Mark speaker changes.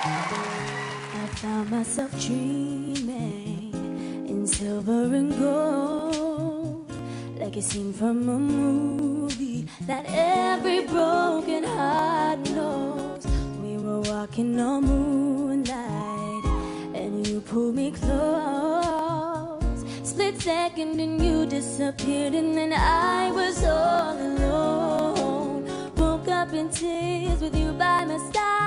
Speaker 1: I found myself dreaming in silver and gold, like a scene from a movie that every broken heart knows. We were walking on moonlight, and you pulled me close. Split second and you disappeared, and then I was all alone. Woke up in tears with you by my side.